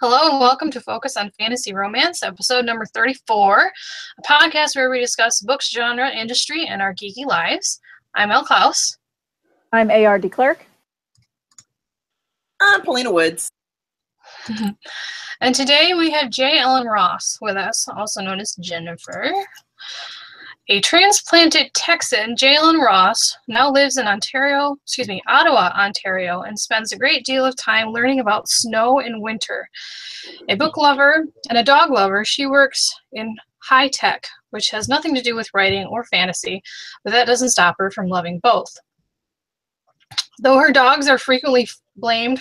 Hello and welcome to Focus on Fantasy Romance, episode number 34, a podcast where we discuss books, genre, industry, and our geeky lives. I'm Elle Klaus. I'm A.R.D. Clark. I'm Paulina Woods. And today we have J. Ellen Ross with us, also known as Jennifer. A transplanted Texan, J. Ellen Ross now lives in Ottawa, Ontario, and spends a great deal of time learning about snow and winter. A book lover and a dog lover, she works in high tech, which has nothing to do with writing or fantasy, but that doesn't stop her from loving both. Though her dogs are frequently blamed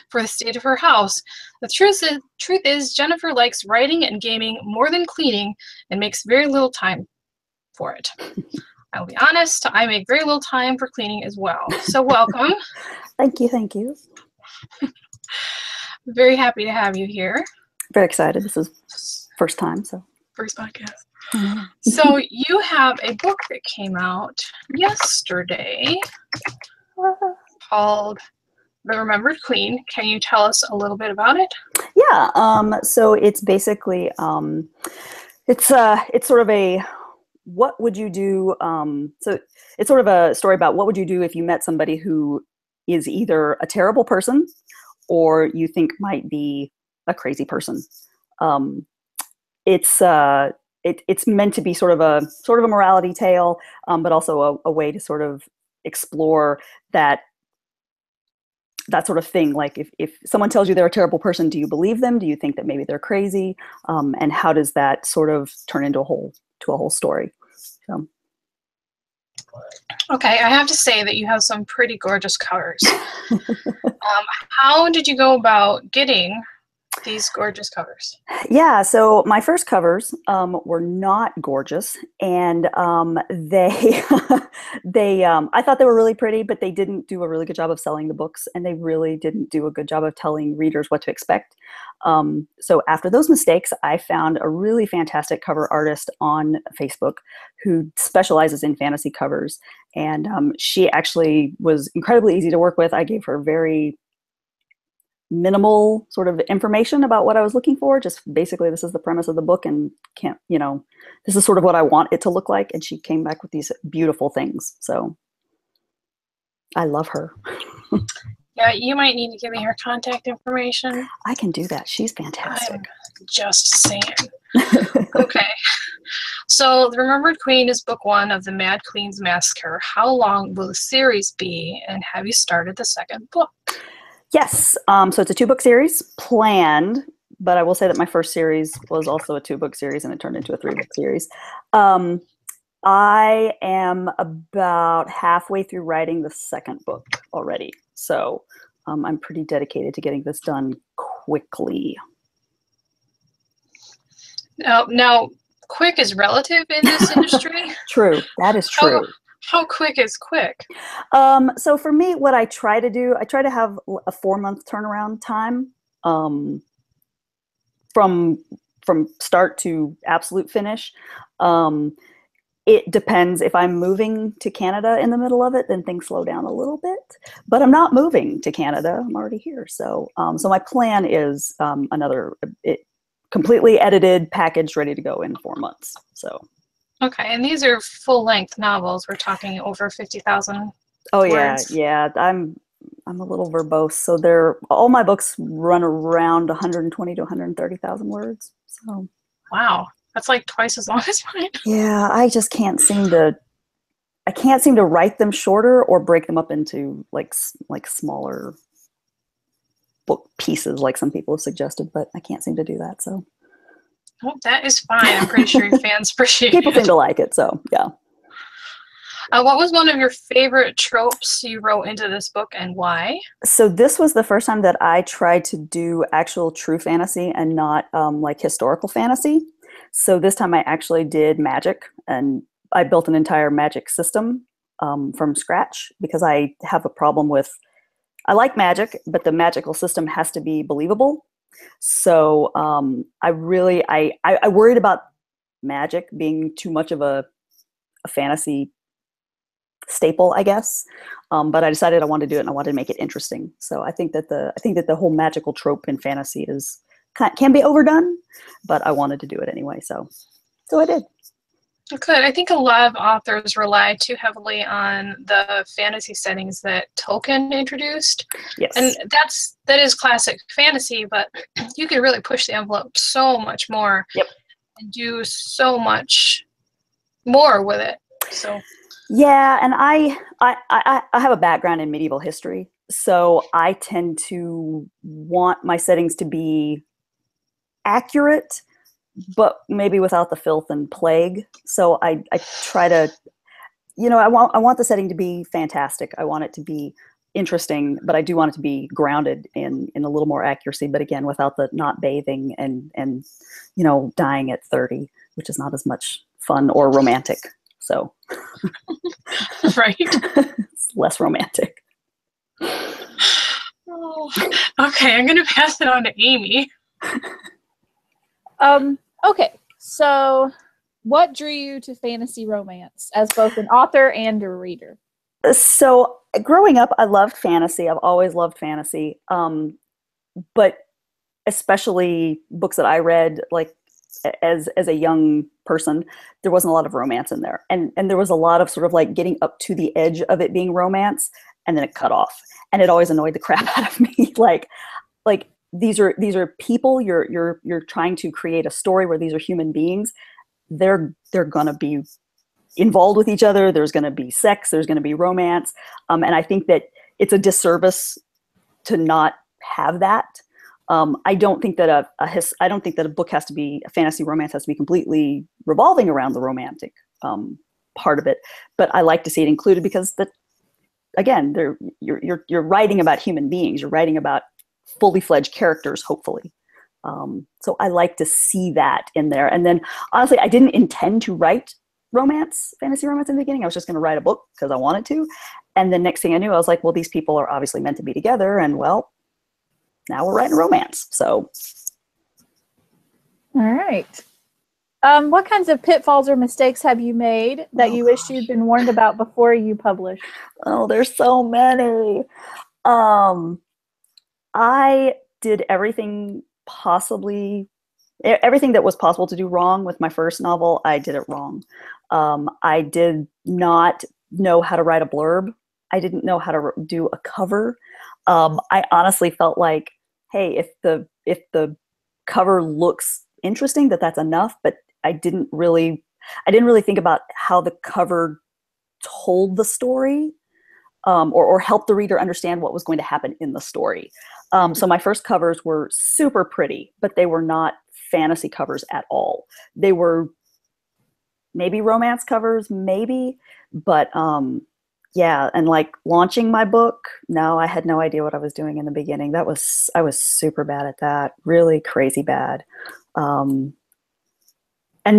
for the state of her house, the truth is Jennifer likes writing and gaming more than cleaning and makes very little time for it. I'll be honest, I make very little time for cleaning as well. So welcome. Thank you. Very happy to have you here. Very excited. This is first time, so. First podcast. So you have a book that came out yesterday called The Remembered Queen. Can you tell us a little bit about it? Yeah. So it's basically it's sort of a what would you do? So it's sort of a story about what would you do if you met somebody who is either a terrible person or you think might be a crazy person. It's meant to be sort of a morality tale, but also a way to sort of explore that sort of thing. Like if someone tells you they're a terrible person, do you believe them? Do you think that maybe they're crazy? And how does that sort of turn into a whole story? So. Okay, I have to say that you have some pretty gorgeous covers. How did you go about getting these gorgeous covers? Yeah, so my first covers were not gorgeous, and they I thought they were really pretty, but they didn't do a really good job of selling the books, and they really didn't do a good job of telling readers what to expect. So after those mistakes, I found a really fantastic cover artist on Facebook who specializes in fantasy covers, and she actually was incredibly easy to work with. I gave her very minimal sort of information about what I was looking for. Just basically, this is the premise of the book, and this is sort of what I want it to look like. And she came back with these beautiful things. So I love her. Yeah, you might need to give me her contact information. I can do that. She's fantastic. I'm just saying. Okay. So The Remembered Queen is book one of the Mad Queen's Massacre. How long will the series be? And have you started the second book? Yes. So it's a 2-book series planned, but I will say that my first series was also a 2-book series and it turned into a 3-book series. I am about halfway through writing the second book already. So I'm pretty dedicated to getting this done quickly. Now, quick is relative in this industry. True. That is true. How quick is quick? So for me, what I try to do, I try to have a 4-month turnaround time from start to absolute finish. It depends. If I'm moving to Canada in the middle of it, then things slow down a little bit. But I'm not moving to Canada. I'm already here. So my plan is completely edited, packaged, ready to go in 4 months. So. Okay, and these are full-length novels. We're talking over 50,000 Oh, words. yeah. I'm a little verbose. So all my books run around 120 to 130,000 words. So. Wow, that's like twice as long as mine. Yeah, I just can't seem to write them shorter or break them up into like smaller book pieces like some people have suggested, but I can't seem to do that. So. Well, that is fine. I'm pretty sure your fans appreciate it. People seem to like it, so yeah. What was one of your favorite tropes you wrote into this book and why? So this was the first time that I tried to do actual true fantasy and not like historical fantasy. So this time I actually did magic, and I built an entire magic system from scratch because I have a problem with, I like magic, but the magical system has to be believable. So I worried about magic being too much of a fantasy staple, I guess. But I decided I wanted to do it and I wanted to make it interesting. So I think that the whole magical trope in fantasy is can be overdone, but I wanted to do it anyway, so I did. Good. I think a lot of authors rely too heavily on the fantasy settings that Tolkien introduced. Yes. And that is classic fantasy, but you can really push the envelope so much more. Yep. And do so much more with it. So yeah, and I have a background in medieval history, so I tend to want my settings to be accurate, but maybe without the filth and plague. So I try to, I want the setting to be fantastic. I want it to be interesting, but I do want it to be grounded in a little more accuracy, but again, without the not bathing and dying at 30, which is not as much fun or romantic. So right. It's less romantic. Oh, okay, I'm gonna pass it on to Amy. Okay, so what drew you to fantasy romance as both an author and a reader? So growing up, I loved fantasy. I've always loved fantasy. But especially books that I read, like as a young person, there wasn't a lot of romance in there. And there was a lot of sort of like getting up to the edge of it being romance, and then it cut off. And it always annoyed the crap out of me. like these are people, you're trying to create a story where these are human beings. They're gonna be involved with each other. There's gonna be sex, there's gonna be romance. And I think that it's a disservice to not have that. I don't think that a book has to be, a fantasy romance has to be completely revolving around the romantic part of it. But I like to see it included because again, you're writing about human beings. You're writing about fully fledged characters, hopefully. So I like to see that in there. And then honestly, I didn't intend to write fantasy romance in the beginning. I was just going to write a book because I wanted to. And the next thing I knew, I was like, well, these people are obviously meant to be together. And well, now we're writing romance. So. All right. What kinds of pitfalls or mistakes have you made that you wish you'd been warned about before you published? Oh, there's so many. I did everything that was possible to do wrong with my first novel. I did it wrong. I did not know how to write a blurb. I didn't know how to do a cover. I honestly felt like, hey, if the cover looks interesting, that's enough. But I didn't really think about how the cover told the story, or helped the reader understand what was going to happen in the story. So my first covers were super pretty, but they were not fantasy covers at all. They were maybe romance covers, maybe, but yeah. And like launching my book, no, I had no idea what I was doing in the beginning. I was super bad at that, really crazy bad. And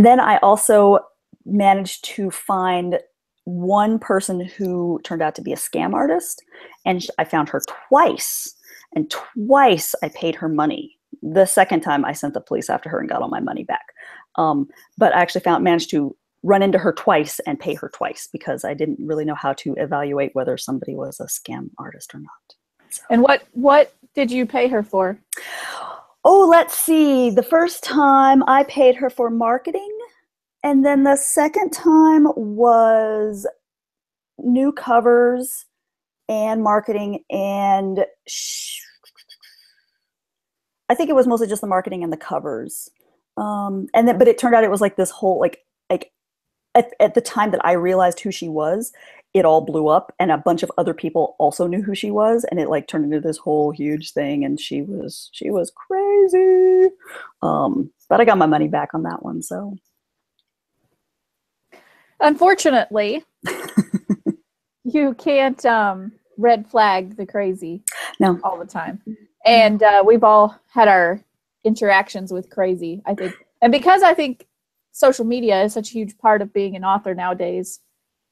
then I also managed to find one person who turned out to be a scam artist, and I found her twice, and twice I paid her money. The second time I sent the police after her and got all my money back. But I actually managed to run into her twice and pay her twice because I didn't really know how to evaluate whether somebody was a scam artist or not. So. And what did you pay her for? Oh, let's see. The first time I paid her for marketing, and then the second time was new covers and marketing, and I think it was mostly just the marketing and the covers. But it turned out it was like this whole like at the time that I realized who she was, it all blew up, and a bunch of other people also knew who she was, and it like turned into this whole huge thing, and she was crazy. But I got my money back on that one, so. Unfortunately, you can't red flag the crazy all the time. And we've all had our interactions with crazy, I think. And because I think social media is such a huge part of being an author nowadays,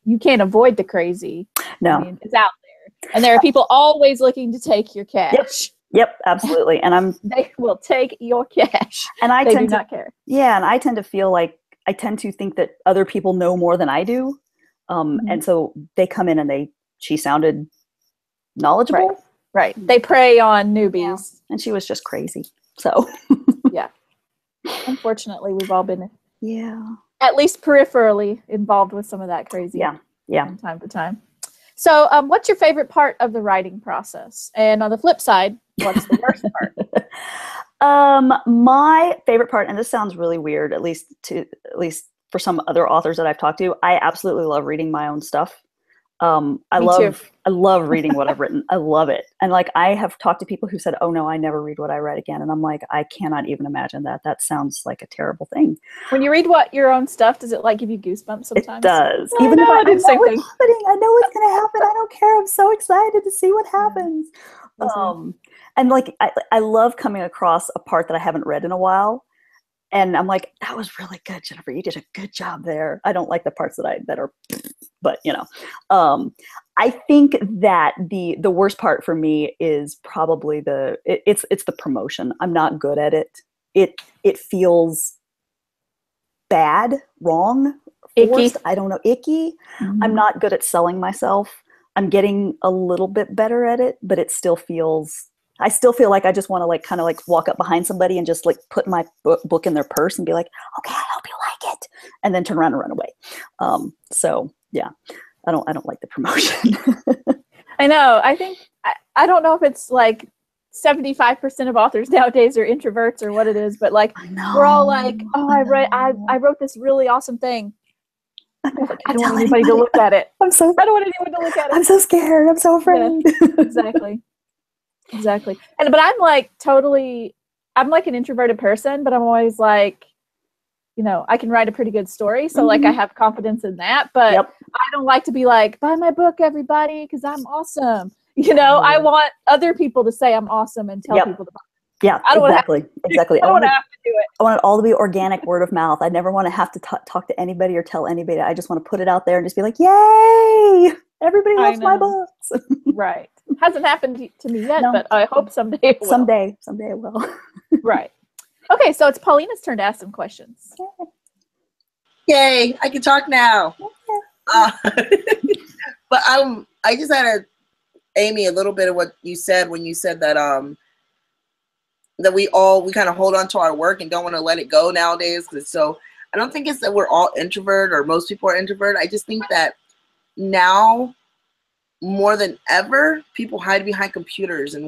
you can't avoid the crazy. No. I mean, it's out there. And there are people always looking to take your cash. Yep, absolutely. And they will take your cash. And I do not care. Yeah, and I tend to feel like I tend to think that other people know more than I do. And so they come in and she sounded knowledgeable. Right. They prey on newbies. Yeah. And she was just crazy. So Unfortunately, we've all been at least peripherally involved with some of that crazy from time to time. So what's your favorite part of the writing process? And on the flip side, what's the worst part? My favorite part, and this sounds really weird, at least for some other authors that I've talked to, I absolutely love reading my own stuff. I love reading what I've written. I love it. And like, I have talked to people who said, oh no, I never read what I write again. And I'm like, I cannot even imagine that. That sounds like a terrible thing. When you read your own stuff, does it like give you goosebumps sometimes? It does. Even if I know what's happening. I know what's going to happen. I don't care. I'm so excited to see what happens. And like, I love coming across a part that I haven't read in a while. And I'm like, that was really good, Jennifer. You did a good job there. I don't like the parts that are, but you know, I think that the worst part for me is probably it's the promotion. I'm not good at it. It feels bad, wrong, forced. Icky. I don't know, icky. Mm-hmm. I'm not good at selling myself. I'm getting a little bit better at it, but it still feels. I still feel like I just want to like kind of like walk up behind somebody and just like put my book in their purse and be like, okay, I hope you like it, and then turn around and run away. So yeah, I don't like the promotion. I know. I think I don't know if it's like 75% of authors nowadays are introverts or what it is, but like we're all like, oh, I wrote this really awesome thing. I don't want anybody to look at it. I don't want anyone to look at it. I'm so scared. I'm so afraid. Yeah, exactly. But I'm like I'm like an introverted person, but I'm always like, you know, I can write a pretty good story. So like I have confidence in that, but I don't like to be like, buy my book, everybody, because I'm awesome. You know, I want other people to say I'm awesome and tell people to buy it. Yeah, I don't exactly. I don't want to have to do it. I want it all to be organic, word of mouth. I never want to have to talk to anybody or tell anybody. I just want to put it out there and just be like, yay! Everybody loves my books. Right. Hasn't happened to me yet, but I hope someday it will. Someday it will. Right. Okay, so it's Paulina's turn to ask some questions. Yay! I can talk now. But I just had to, Amy, a little bit of what you said when you said that that we kind of hold on to our work and don't want to let it go nowadays. So I don't think it's that we're all introvert or most people are introvert. I just think that now more than ever, people hide behind computers, and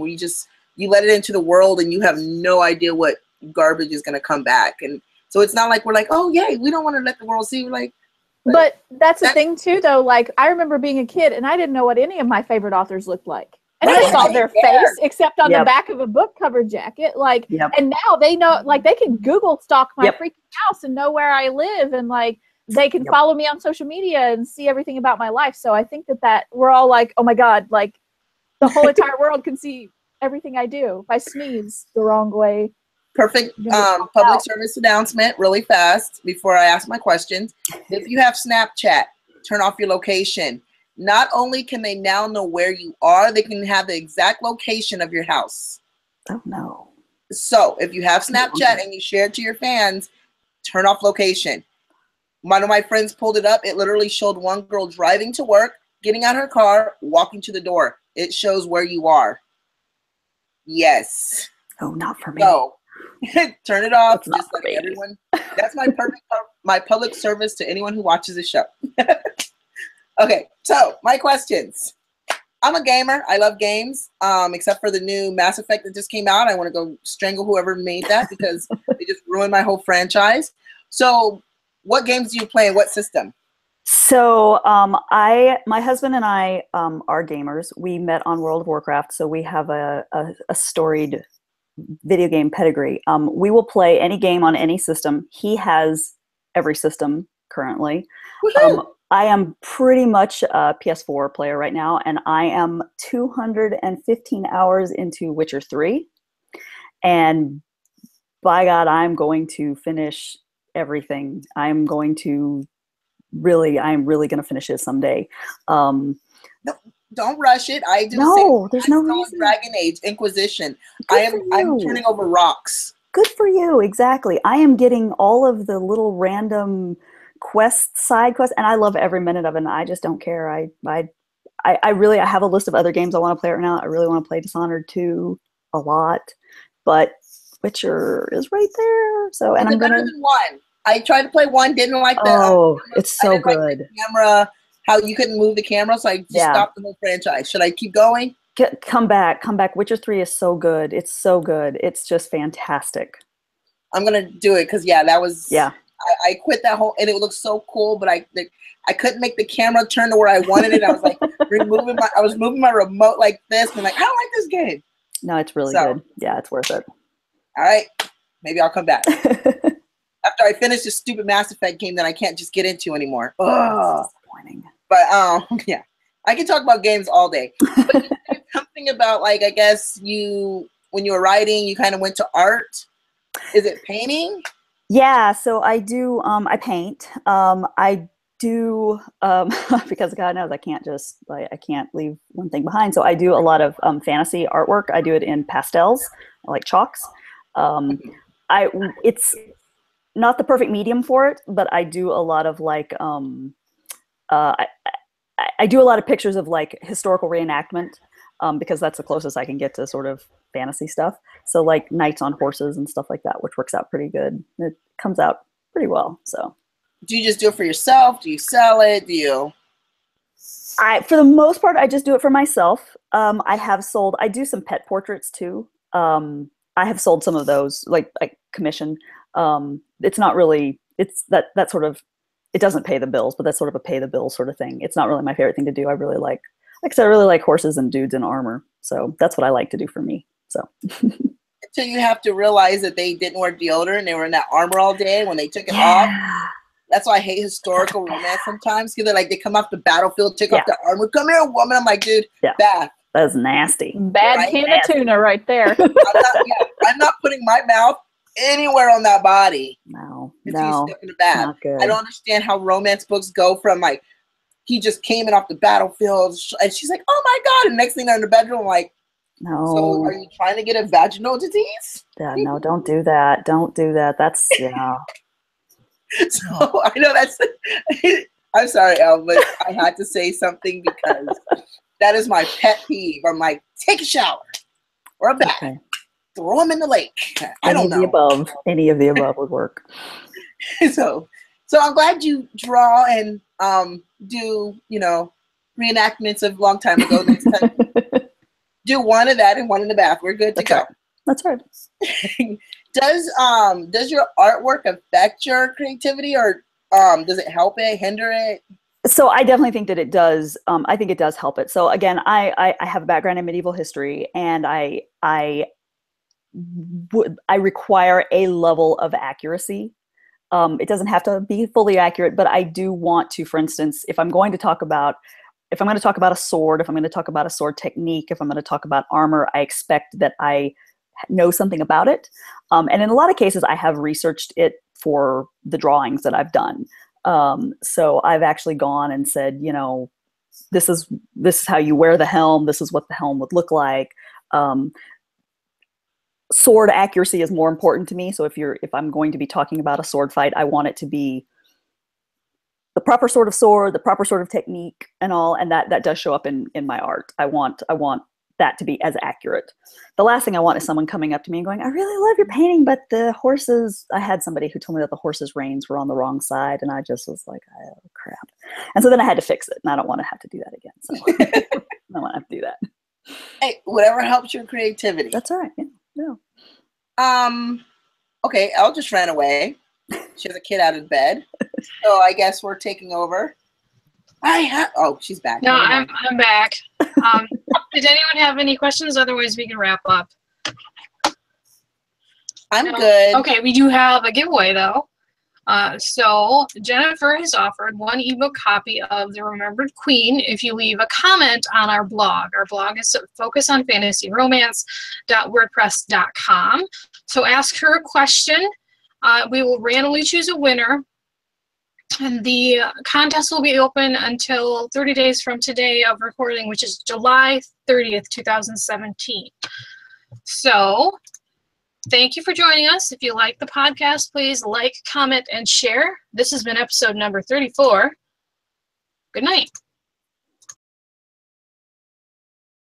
you let it into the world and you have no idea what garbage is going to come back. And so it's not like we're like, oh yay, we don't want to let the world see. We're like, but that's the thing too, though. Like I remember being a kid and I didn't know what any of my favorite authors looked like. I never saw their face except on the back of a book cover jacket. Like, and now they know, like they can Google stalk my freaking house and know where I live, and like they can follow me on social media and see everything about my life. So I think that we're all like, oh my God, like the whole entire world can see everything I do. If I sneeze the wrong way. Perfect public service announcement really fast before I ask my questions. If you have Snapchat, turn off your location. Not only can they now know where you are, they can have the exact location of your house. Oh no. So if you have Snapchat and you share it to your fans, turn off location. One of my friends pulled it up. It literally showed one girl driving to work, getting out her car, walking to the door. It shows where you are. Yes. Oh, not for me. So turn it off. Just like everyone. That's my public service to anyone who watches the show. Okay, so my questions. I'm a gamer. I love games, except for the new Mass Effect that just came out. I want to go strangle whoever made that because they just ruined my whole franchise. So what games do you play and what system? So my husband and I are gamers. We met on World of Warcraft, so we have a storied video game pedigree. We will play any game on any system. He has every system currently. I am pretty much a PS4 player right now, and I am 215 hours into Witcher 3. And by God, I'm going to finish everything. I'm really going to finish it someday. No, don't rush it. I do. No, there's no reason. Dragon Age Inquisition. I'm turning over rocks. Good for you. Exactly. I am getting all of the little random side quests, and I love every minute of it, and I just don't care. I have a list of other games I want to play right now. I really want to play Dishonored 2 a lot, but Witcher is right there. So, and I'm better gonna. than 1. I tried to play 1, didn't like the. Oh, it's so good. Like the camera, how you couldn't move the camera, so I just stopped the whole franchise. Should I keep going? Come back. Witcher 3 is so good. It's so good. It's just fantastic. I'm gonna do it because that was. Yeah. I quit that whole, and it looked so cool, but I couldn't make the camera turn to where I wanted it. I was like moving my remote like this, and like I don't like this game. No, it's really good. Yeah, it's worth it. All right, maybe I'll come back after I finish this stupid Mass Effect game that I can't just get into anymore. Oh, disappointing. But yeah, I can talk about games all day. But something about like I guess when you were writing, you kind of went to art. Is it painting? Yeah, so I do. I paint. I do because God knows I can't leave one thing behind. So I do a lot of fantasy artwork. I do it in pastels, like chalks. It's not the perfect medium for it, but I do a lot of like I do a lot of pictures of like historical reenactment. Because that's the closest I can get to sort of fantasy stuff. So like knights on horses and stuff like that, which works out pretty good. It comes out pretty well. So, do you just do it for yourself? Do you sell it? For the most part, I just do it for myself. I do some pet portraits too. I have sold some of those, like commission. It's not really, it's that sort of, it doesn't pay the bills, but that's sort of a pay the bills sort of thing. It's not really my favorite thing to do. I really like I said, I really like horses and dudes in armor. So that's what I like to do for me. So. Until you have to realize that they didn't wear deodorant and they were in that armor all day when they took it off. That's why I hate historical romance sometimes, because they come off the battlefield, take off the armor. Come here, woman. I'm like, dude, bath. That's nasty. Bad can of tuna right there. I'm not putting my mouth anywhere on that body. No. You step in the bath. I don't understand how romance books go from like, he just came in off the battlefield, and she's like, "Oh my god!" And next thing they're in the bedroom, I'm like, no. So are you trying to get a vaginal disease? Yeah, no, don't do that. Don't do that. That's So I know that's. I'm sorry, Elle, but I had to say something because that is my pet peeve. I'm like, take a shower or a bath, throw them in the lake. I don't know. Any of the above would work. So I'm glad you draw and do reenactments of a long time ago. Next time, do one of that and one in the bath. We're good to go. That's right. Does your artwork affect your creativity, or does it help it, hinder it? So I definitely think that it does. I think it does help it. So again, I have a background in medieval history, and I require a level of accuracy. It doesn't have to be fully accurate, but I do want to, for instance, if I'm going to talk about a sword, if I'm going to talk about a sword technique, if I'm going to talk about armor, I expect that I know something about it. And in a lot of cases, I have researched it for the drawings that I've done. So I've actually gone and said, this is how you wear the helm. This is what the helm would look like. Sword accuracy is more important to me. So if I'm going to be talking about a sword fight, I want it to be the proper sort of sword, the proper sort of technique and all. And that does show up in my art. I want that to be as accurate. The last thing I want is someone coming up to me and going, I really love your painting, but the horses, I had somebody who told me that the horses' reins were on the wrong side. And I just was like, oh crap. And so then I had to fix it, and I don't want to have to do that again. So I don't want to have to do that. Hey, whatever helps your creativity. That's all right. Yeah. Okay, Elle just ran away. She has a kid out of bed. So I guess we're taking over. She's back. No, I'm back. Did anyone have any questions? Otherwise, we can wrap up. I'm good. Okay, we do have a giveaway, though. So Jennifer has offered one ebook copy of The Remembered Queen if you leave a comment on our blog. Our blog is focusonfantasyromance.wordpress.com. So ask her a question. We will randomly choose a winner. And the contest will be open until 30 days from today of recording, which is July 30th, 2017. So thank you for joining us. If you like the podcast, please like, comment, and share. This has been episode number 34. Good night.